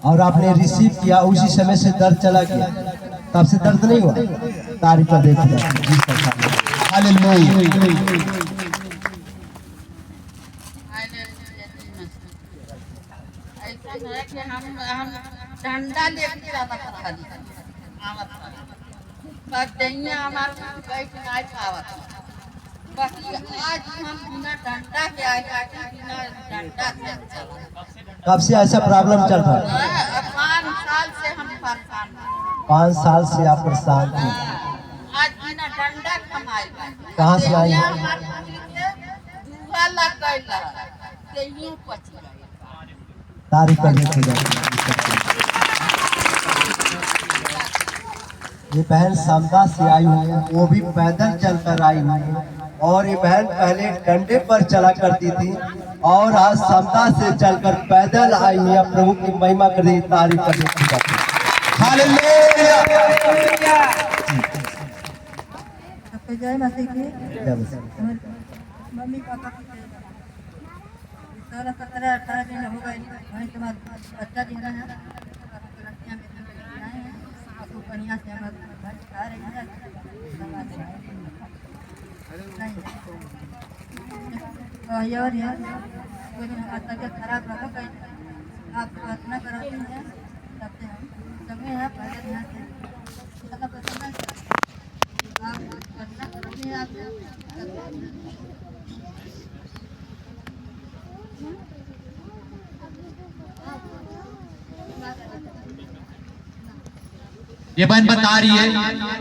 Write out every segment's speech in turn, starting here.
और आपने रिसीव किया, उसी समय से दर्द चला गया, तब से दर्द नहीं हुआ। तारीफ कर देते हैं। हालेलुया। हम डंडा लेके जाता था खाली आवत था, पर दैया हमारे बैठ नहीं पावत। बाकी आज हम बिना डंडा के आए, बिना डंडा से चला। कब से ऐसा प्रॉब्लम चल रहा है? 5 साल से हम परेशान हैं। 5 साल से आप परेशान थे। आज बिना डंडा कमाई। कहाँ से आई? जुआ लग गई, यूं पच गई। तारीफ कर देते हैं। ये बहन समदा से आई हुई है, वो भी पैदल चलकर आई हुई है। और ये बहन पहले डंडे पर चला करती थी और आज समदा से चलकर पैदल आई हुई है। प्रभु की महिमा कर दी, तारीफ कर देती है। हालेलुया। जय मसीह की। मम्मी पापा 17-18 दिन हो गए, वहीं के बाद बच्चा दिया है। बढ़िया से हम घर खा रहे हैं। और यार कोई दिन हमारी तबीयत खराब रहा गई, आप प्रार्थना कराते हैं, तब से हम समय है पहले यहाँ से आप प्रार्थना कराते हैं। आप ये बहन बता रही है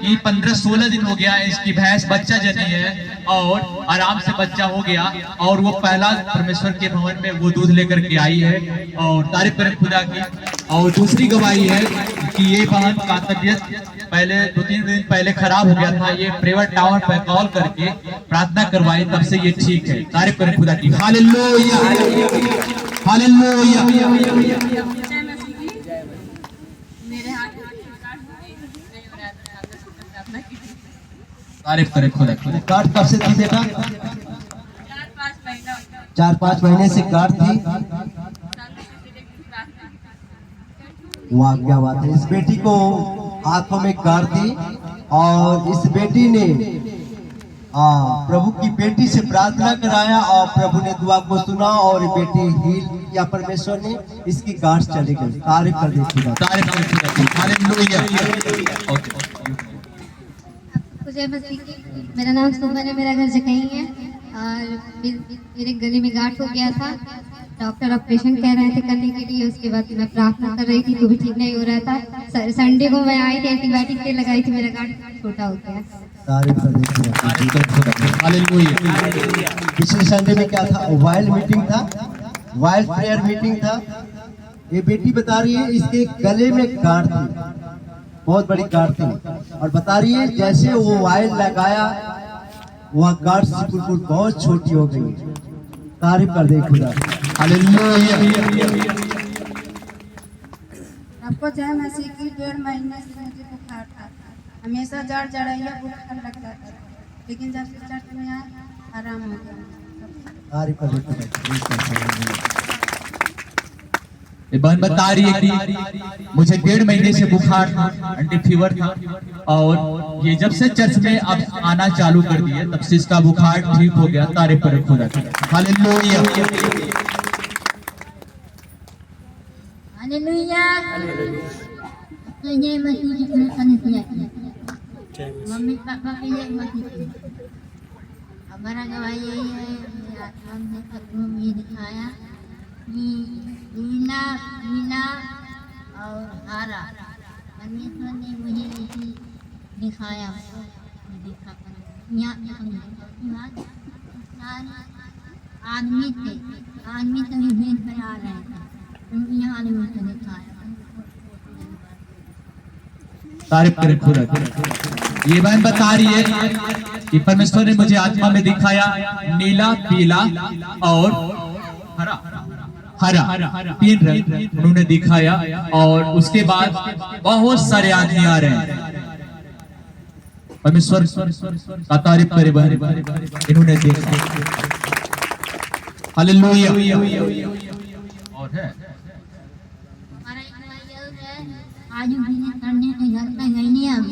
कि 15-16 दिन हो गया इसकी भैंस बच्चा जनी है और आराम से बच्चा हो गया, और वो पहला परमेश्वर के भवन में वो दूध लेकर के आई है, और तारीफ करें खुदा की। और दूसरी गवाही है कि ये बहन का तबीयत पहले 2-3 दिन पहले खराब हो गया था। ये प्राइवेट टावर पर कॉल करके प्रार्थना करवाई, तब से ये ठीक है। तारीफ करें खुदा की। Hallelujah, hallelujah. तारीफ करें खुदा की। कार्ड कब से थी बेटा? 4-5 महीने से कार्ड थी। वाह क्या बात है। इस बेटी को आंखों में कार्ड थी और इस बेटी ने प्रभु की बेटी से प्रार्थना कराया और प्रभु ने दुआ को सुना और बेटी हील या परमेश्वर ने इसकी गांठ चली गई। तारीफ कर देती है। तारीफ करें खुदा की। हालेलुया। जय मसीह की। मेरा नाम सुमन है, मेरा घर जकई है और मेरे गले में गांठ हो गया था। डॉक्टर ऑपरेशन कह रहे थे करने के लिए, उसके बाद मैं प्रार्थना कर रही थी तो भी ठीक नहीं हो रहा था। संडे को मैं आई थी, एंटीबायोटिक तेल लगाई थी, मेरा गांठ छोटा हो गया। तारीफ कर देती है। हालेलुया। पिछले संडे में क्या था? वाइल्ड मीटिंग था, वाइल्ड प्रेयर मीटिंग था। ये बेटी बता रही है इसके गले में गांठ थी, बहुत बड़ी गांठ थी, और बता रही है जैसे वो वाइल्ड लगाया वह गांठ बिल्कुल बहुत छोटी हो गई। तारीफ कर दे खुदा। हालेलुया। आपको जय मसीह की। 1.5 महीने से मुझे बुखार था, हमेशा जड़ जड़ैया बुखार लगता था, लेकिन जब से चर्च में आए आराम हो गया। तारीफ कर दे खुदा। ये बहन बता रही है कि मुझे 1.5 महीने से बुखार था, एंटी फीवर था, और ये जब से चर्च में अब आना चालू कर दिया तब से इसका बुखार ठीक हो गया। तारीफ करें खुदा की। हालेलुया। हालेलुया। जय मसीह की। मम्मी पापा की जय मसीह की। हमारा गवाही यही है, मेरे आत्मा ने सपनों में ये दिखाया कि मीना और हारा परमेश्वर ने मुझे यही दिखाया। आदमी तो भेद पर आ रहे थे, यहाँ आदमी को दिखाया। तारीफ करें खुदा की। ये बहन बता रही है कि परमेश्वर ने मुझे आत्मा में दिखाया नीला, पीला और हरा, 3 रंग उन्होंने दिखाया, और उसके बाद बहुत सारे आदमी आ रहे हैं। परमेश्वर का तारीफ करे बहन, इन्होंने देखा। हालेलुया। और है हमारा एक आज भी करने के घर पे गई नहीं हम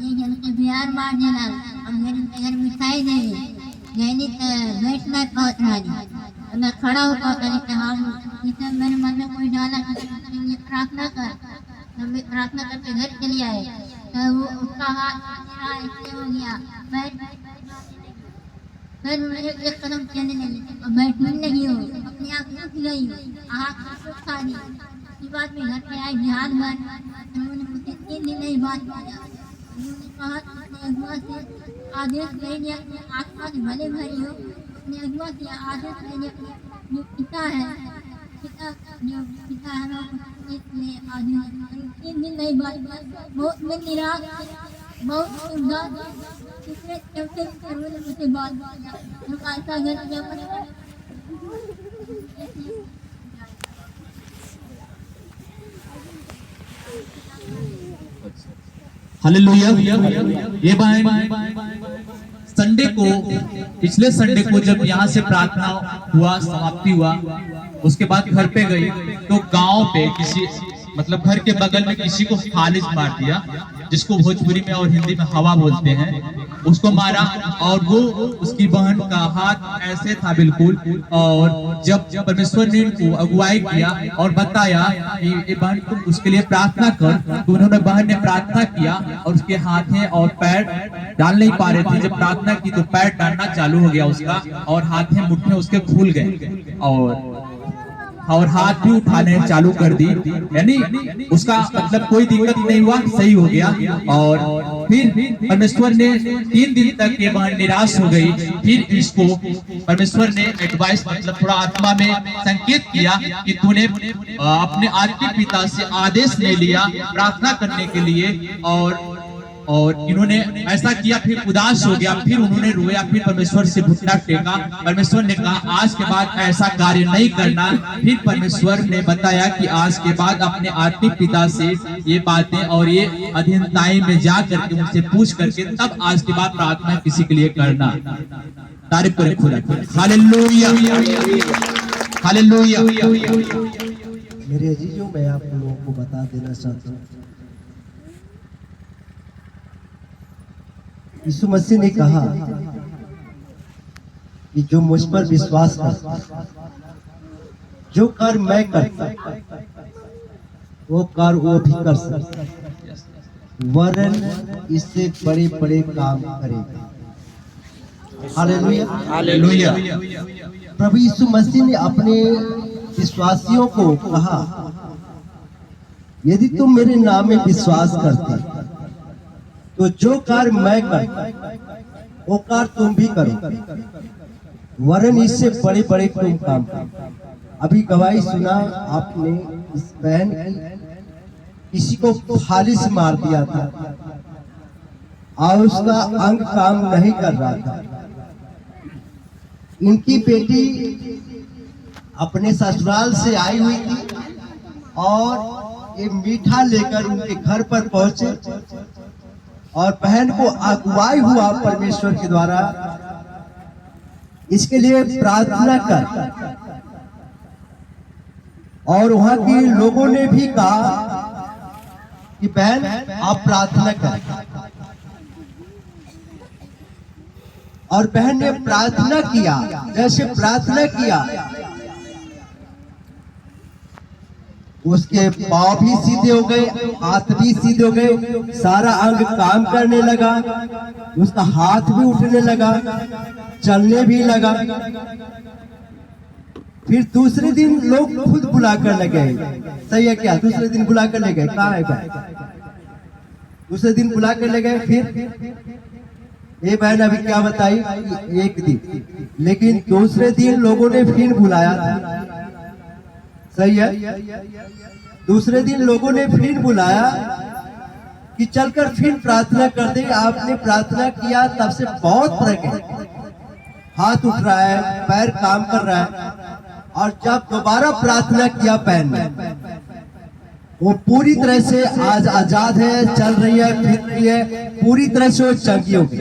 ये जल के बिहार मार देना हम घर मिठाई दे गई नहीं तो बैठ में पहुंच रहा मैं खड़ा होकर कहते हम इसे मेरे मन में कोई डाला कि प्रार्थना कर तो मैं प्रार्थना करके घर चली आए तो वो उसका हाथ ऐसे हो गया फिर एक कदम चलने लगी और बैठने लगी हो अपने आप रुक गई आँख खा दी उसके बाद में घर पे आई ध्यान भर उन्होंने मुझे 3 दिन नहीं बात किया उन्होंने कहा अपने अगुआ से आदेश ले लिया अपने आसपास भले भरी हो अपने अगुआ से आदेश ले लिया जो पिता है इसलिए आदेश 3 दिन नहीं बात किया बहुत मैं निराश बहुत उदास तीसरे चौथे उन्होंने मुझसे बात किया ऐसा घर क्या पड़ेगा हालेलुया। ये बहन संडे को पिछले संडे को जब यहाँ से प्रार्थना हुआ समाप्ति हुआ उसके बाद घर पे गई तो गांव पे किसी मतलब घर के बगल में किसी को फालिज मार दिया जिसको भोजपुरी में और हिंदी में हवा बोलते हैं उसको मारा और वो उसकी बहन का हाथ ऐसे था बिल्कुल। और जब परमेश्वर ने उनको अगुवाई किया और बताया कि ये बहन तुम उसके लिए प्रार्थना कर तो उन्होंने बहन ने प्रार्थना किया और उसके हाथें और पैर डाल नहीं पा रहे थे। जब प्रार्थना की तो पैर डालना चालू हो गया उसका और हाथें मुट्ठे उसके खुल गए और हाथ भी उठाने चालू कर दी यानी उसका मतलब कोई दिक्कत नहीं हुआ सही हो गया। और फिर परमेश्वर ने 3 दिन तक ये बहन निराश हो गई। फिर इसको परमेश्वर ने एडवाइस मतलब थोड़ा आत्मा में संकेत किया कि तूने अपने आत्मिक पिता से आदेश ले लिया प्रार्थना करने के लिए और इन्होंने ऐसा किया फिर उदास हो गया फिर उन्होंने रोया फिर परमेश्वर से घुटना टेका। परमेश्वर ने कहा आज के बाद ऐसा कार्य नहीं करना। फिर परमेश्वर ने बताया कि आज के बाद अपने आत्मिक पिता से ये बातें और ये अधीनताएं में जा करके उनसे पूछ करके तब आज के बाद प्रार्थना किसी के लिए करना। तारीफ करें खुदा की। Hallelujah hallelujah. मेरे अजीजों मैं आप लोगों को बता देना चाहता हूँ यीशु मसीह ने कहा कि जो मुझ पर विश्वास करता जो कर मैं करता वो कर वो भी कर सकता वरन इससे बड़े बड़े काम करेगा। Hallelujah hallelujah. प्रभु यीशु मसीह ने अपने विश्वासियों को कहा यदि तुम मेरे नाम में विश्वास करते तो जो कार्य मैं करता वो कार्य तुम भी करो वरन इससे बड़े बड़े तुम काम करो। अभी गवाही सुना आपने इस बहन की किसी को फाली से मार दिया था और उसका अंग काम नहीं कर रहा था। इनकी बेटी अपने ससुराल से आई हुई थी और ये मीठा लेकर उनके घर पर पहुंचे और बहन को अगुवाई हुआ परमेश्वर के द्वारा इसके लिए प्रार्थना कर और वहां के लोगों ने भी कहा कि बहन आप प्रार्थना कर और बहन ने प्रार्थना किया। जैसे प्रार्थना किया उसके पांव भी सीधे हो गए हाथ भी सीधे हो गए सारा अंग काम करने लगा उसका हाथ भी उठने लगा चलने भी लगा। फिर दूसरे दिन लोग खुद बुलाकर लगे सही है क्या दूसरे दिन बुलाकर ले गए कहाँ है दूसरे दिन बुलाकर ले गए। फिर ये बहन अभी क्या बताई एक दिन लेकिन दूसरे दिन लोगों ने फिर बुलाया सही है दूसरे दिन लोगों ने फिर बुलाया कि चलकर फिर प्रार्थना कर दे। आपने प्रार्थना किया तब से बहुत फर्क है हाथ उठ रहा है पैर काम कर रहा है और जब दोबारा प्रार्थना किया बहन ने वो पूरी तरह से आज आजाद है चल रही है फिर रही है पूरी तरह से वो चंगी हो गई।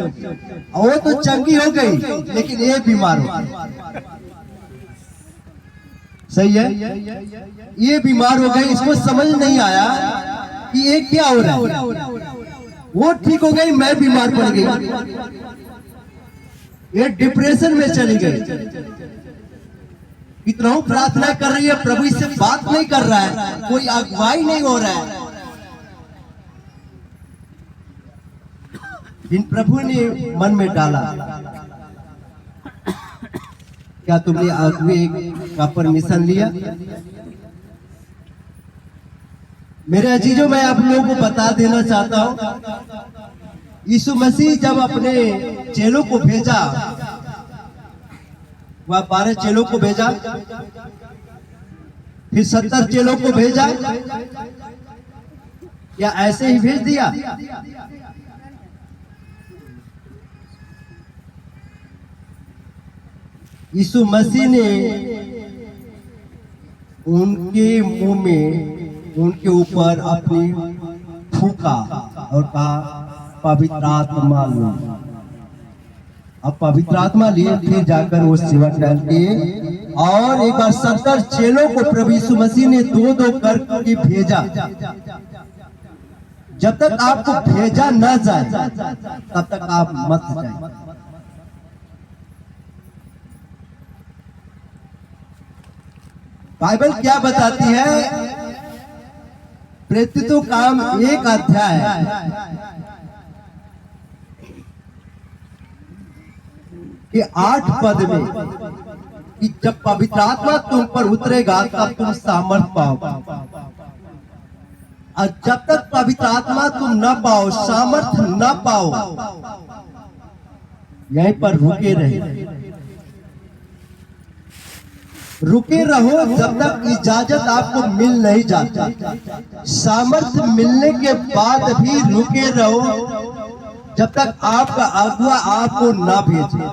वो तो चंगी हो गई लेकिन ये बीमार हो गई सही है ये बीमार हो गई इसको समझ नहीं आया कि ये क्या हो रहा है, वो ठीक हो गई, मैं बीमार पड़ गई, ये डिप्रेशन में चली गई। कितना प्रार्थना कर रही है, प्रभु इससे बात नहीं कर रहा है, कोई अगुवाई नहीं हो रहा है। इन प्रभु ने मन में डाला, क्या तुमने अगुवे का परमिशन लिया? मेरे अजीजों, मैं आप लोगों को बता देना चाहता हूं, यीशु मसीह जब अपने चेलों को भेजा, वह 12 चेलों को भेजा, फिर 70 चेलों को भेजा, या ऐसे ही भेज दिया? यीशु मसीह ने उनके मुंह में, उनके ऊपर अपनी फूका और कहा पवित्र आत्मा लो। अब पवित्र आत्मा लिए, फिर जाकर वो सेवा डाल किए, और एक बार 70 चेलों को प्रभु यीशु मसीह ने 2-2 करके भेजा। जब तक आपको भेजा न जाए तब तक आप मत जाए। बाइबल क्या बताती है? प्रेरितों काम 1 अध्याय के 8 पद में कि जब पवित्र आत्मा तुम पर उतरेगा तब तुम सामर्थ पाओगे, और जब तक पवित्र आत्मा तुम न पाओ, सामर्थ न पाओ, यहीं पर रुके रहो जब तक इजाजत आपको मिल नहीं जाती। सामर्थ्य मिलने के बाद भी रुके रहो जब तक आपका अगुआ आपको ना भेजे,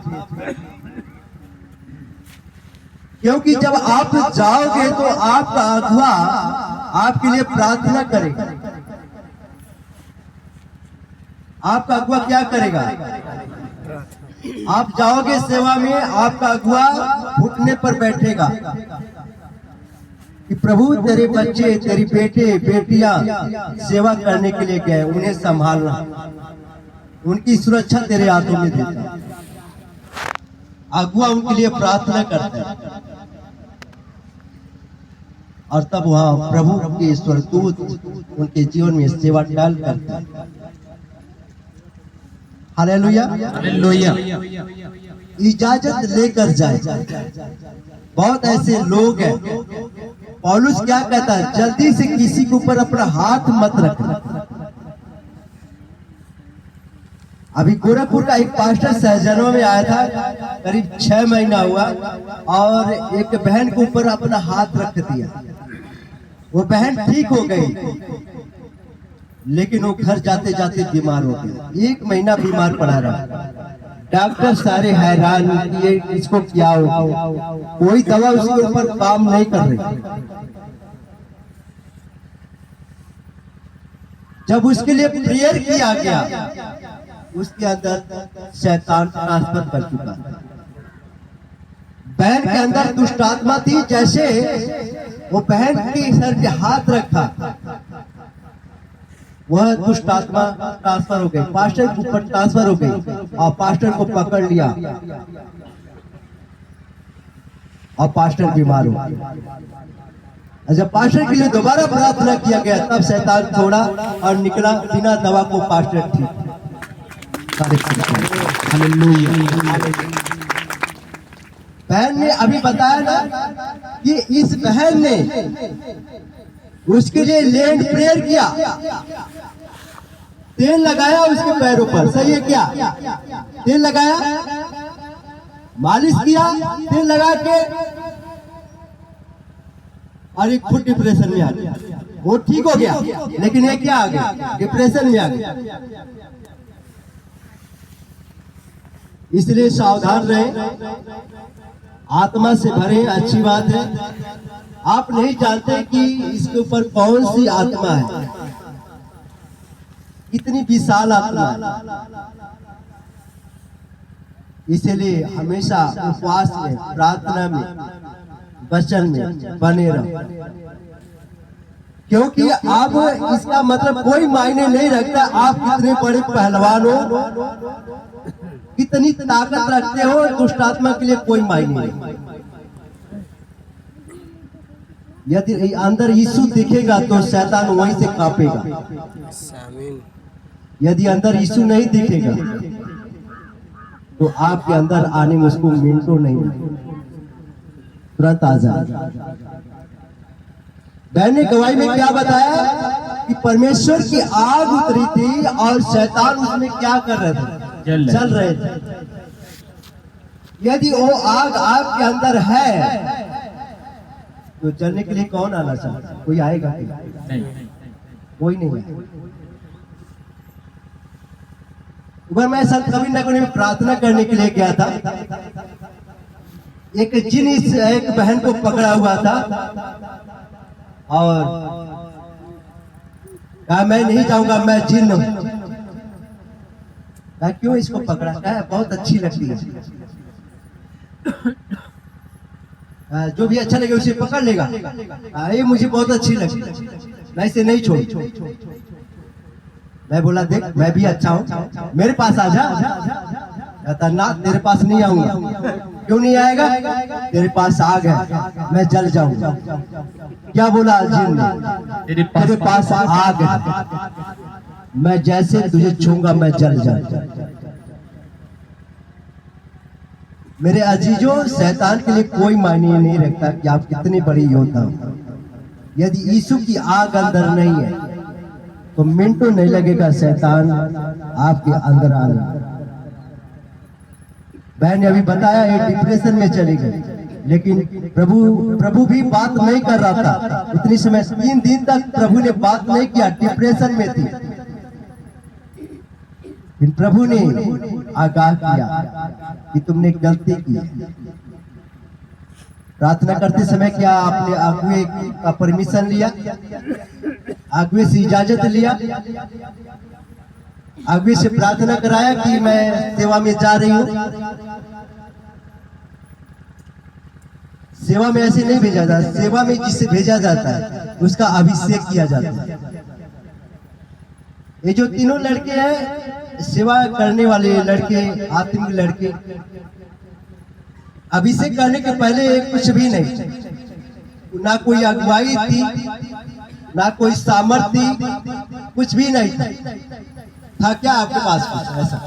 क्योंकि जब आप जाओगे तो आपका अगुआ आपके लिए प्रार्थना करेगा। आपका अगुआ क्या करेगा? आप जाओगे सेवा में, आपका अगुआ घुटने पर बैठेगा कि प्रभु तेरे बच्चे, तेरी बेटे बेटियां सेवा करने के लिए गए, उन्हें संभालना, उनकी सुरक्षा तेरे हाथों में देता। अगुआ उनके लिए प्रार्थना करता है, और तब वहां प्रभु के स्वर्गदूत उनके जीवन में सेवा डाल करते हैं। Hallelujah, hallelujah. इजाजत लेकर जाए। बहुत ऐसे लोग हैं, पौलुस क्या कहता है? जल्दी से किसी के ऊपर अपना हाथ मत रखना। अभी गोरखपुर का एक पास्टर सहजनों में आया था, करीब 6 महीना हुआ, और एक बहन के ऊपर अपना हाथ रख दिया। वो बहन ठीक हो गई, लेकिन वो घर जाते जाते बीमार हो गई। 1 महीना बीमार पड़ा रहा। डॉक्टर सारे हैरान किए, इसको क्या हो, कोई दवा उसके ऊपर काम नहीं कर रही। जब उसके लिए प्रेयर किया गया, उसके अंदर शैतान ट्रांसफर कर चुका। बहन के अंदर दुष्ट आत्मा थी, जैसे वो बहन के सर पे हाथ रखा, वह दुष्ट आत्मा ट्रांसफर हो गई, पास्टर के ऊपर ट्रांसफर हो गई, और पास्टर को पकड़ लिया, और पास्टर बीमार हो गया। जब पास्टर के लिए दोबारा प्रार्थना किया गया, तब शैतान छोड़ा और निकला, बिना दवा को पास्टर ठीक। बहन ने अभी बताया ना कि इस बहन ने उसके लिए लैंड प्रेयर किया, तेल लगाया उसके पैरों पर, सही है क्या? तेल लगाया, मालिश किया, तेल लगा के, और एक फुट डिप्रेशन में आ गया। वो ठीक हो गया, लेकिन ये क्या आ गया? डिप्रेशन में आ गया। इसलिए सावधान रहे, आत्मा से भरे, अच्छी बात है। आप नहीं जानते कि इसके ऊपर कौन सी आत्मा है, कितनी विशाल आत्मा है। इसलिए हमेशा उपवास में, प्रार्थना में, वचन में बने रहो। क्योंकि अब इसका मतलब कोई मायने नहीं रखता आप कितने बड़े पहलवान हो, कितनी ताकत रखते हो, दुष्ट आत्मा के लिए कोई मायने नहीं। यदि अंदर यीशु दिखेगा तो शैतान वहीं से कांपेगा। यदि अंदर यीशु नहीं दिखेगा तो आपके अंदर आने में उसको मिनटों नहीं लगेगा, तुरंत आ जाएगा। बहन ने गवाही में क्या बताया कि परमेश्वर की आग उतरी थी और शैतान उसमें क्या कर रहे थे, चल रहे थे। यदि वो आग आपके अंदर है तो चलने के लिए कौन आना चाहता है? कोई आएगा? नहीं। कोई नहीं आएगा। एक मैं संत कबीरनगर में प्रार्थना करने के लिए गया था। एक जिन एक बहन को पकड़ा हुआ था और कहा मैं नहीं जाऊंगा, मैं जिन हूं। कहा क्यों इसको पकड़ा? कहा बहुत अच्छी लगती है, जो भी अच्छा लगे उसे पकड़ लेगा। ये मुझे बहुत अच्छी लगी, मैं इसे नहीं छोड़। मैं बोला देख मैं भी अच्छा हूँ, मेरे पास आ जा। कहता ना तेरे पास नहीं आऊंगा। क्यों नहीं आएगा? तेरे पास आग है, मैं जल जाऊंगा। क्या बोला जिन ने? तेरे पास आग है, मैं जैसे तुझे छूंगा मैं जल जाऊंगा। मेरे अजीजों, शैतान के लिए कोई मायने नहीं रखता कि आप कितने बड़े योद्धा हो। यदि यीशु की आग अंदर नहीं है तो मिनटों नहीं लगेगा शैतान आपके अंदर आने। बहन ने अभी बताया ये डिप्रेशन में चली गई, लेकिन प्रभु भी बात नहीं कर रहा था। इतनी समय 3 दिन तक प्रभु ने बात नहीं किया, डिप्रेशन में थी। फिर प्रभु ने आगाह किया कि तुमने गलती की। प्रार्थना करते समय क्या आपने अगुए का परमिशन लिया? अगुए से इजाजत लिया? अगुए से प्रार्थना कराया कि मैं सेवा में जा रही हूँ? सेवा में ऐसे नहीं भेजा जाता। सेवा में जिसे भेजा जाता है उसका अभिषेक किया जाता है। ये जो तीनों लड़के हैं, सेवा करने वाले लड़के, आत्मिक लड़के, अभिषेक करने के पहले कुछ भी नहीं, ना कोई अगुवाई थी, ना कोई सामर्थ्य थी, कुछ भी नहीं था। क्या आपके पास कुछ ऐसा?